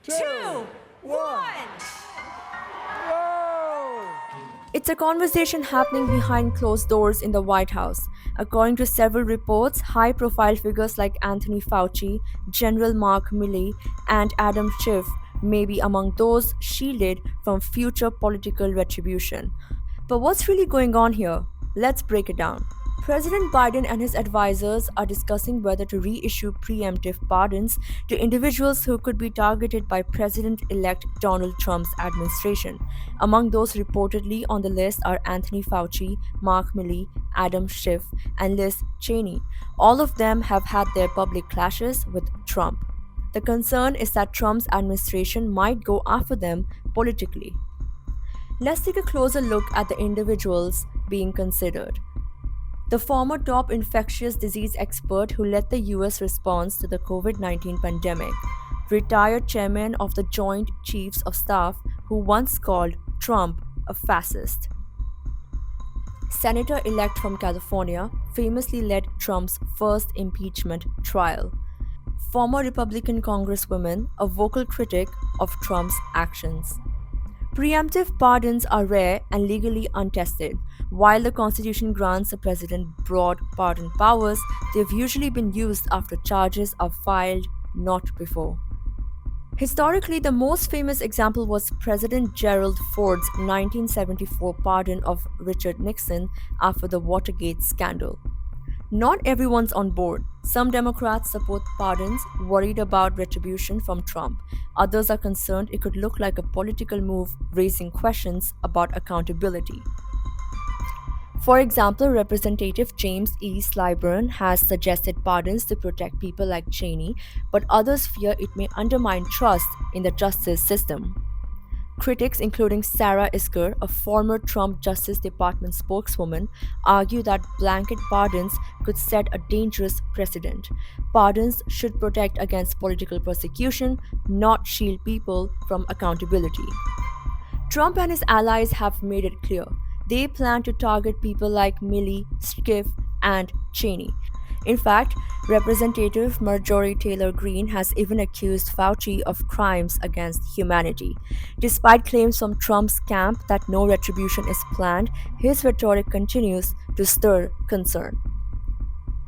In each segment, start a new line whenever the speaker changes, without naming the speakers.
two, one.
It's a conversation happening behind closed doors in the White House. According to several reports, high profile figures like Anthony Fauci, General Mark Milley, and Adam Schiff may be among those shielded from future political retribution. But what's really going on here? Let's break it down. President Biden and his advisors are discussing whether to reissue preemptive pardons to individuals who could be targeted by President elect Donald Trump's administration. Among those reportedly on the list are Anthony Fauci, Mark Milley, Adam Schiff, and Liz Cheney. All of them have had their public clashes with Trump. The concern is that Trump's administration might go after them politically. Let's take a closer look at the individuals being considered. The former top infectious disease expert who led the US response to the COVID 19 pandemic, retired chairman of the Joint Chiefs of Staff who once called Trump a fascist. Senator elect from California famously led Trump's first impeachment trial. Former Republican Congresswoman, a vocal critic of Trump's actions. Preemptive pardons are rare and legally untested. While the Constitution grants the president broad pardon powers, they've usually been used after charges are filed, not before. Historically, the most famous example was President Gerald Ford's 1974 pardon of Richard Nixon after the Watergate scandal. Not everyone's on board. Some Democrats support pardons, worried about retribution from Trump. Others are concerned it could look like a political move, raising questions about accountability. For example, Representative James E. Slyburn has suggested pardons to protect people like Cheney, but others fear it may undermine trust in the justice system. Critics, including Sarah Isker, a former Trump Justice Department spokeswoman, argue that blanket pardons could set a dangerous precedent. Pardons should protect against political persecution, not shield people from accountability. Trump and his allies have made it clear they plan to target people like Milley, Schiff, and Cheney. In fact, Representative Marjorie Taylor Greene has even accused Fauci of crimes against humanity. Despite claims from Trump's camp that no retribution is planned, his rhetoric continues to stir concern.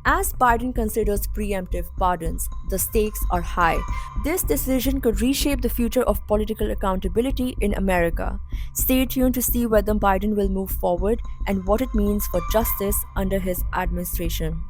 As Biden considers preemptive pardons, the stakes are high. This decision could reshape the future of political accountability in America. Stay tuned to see whether Biden will move forward and what it means for justice under his administration.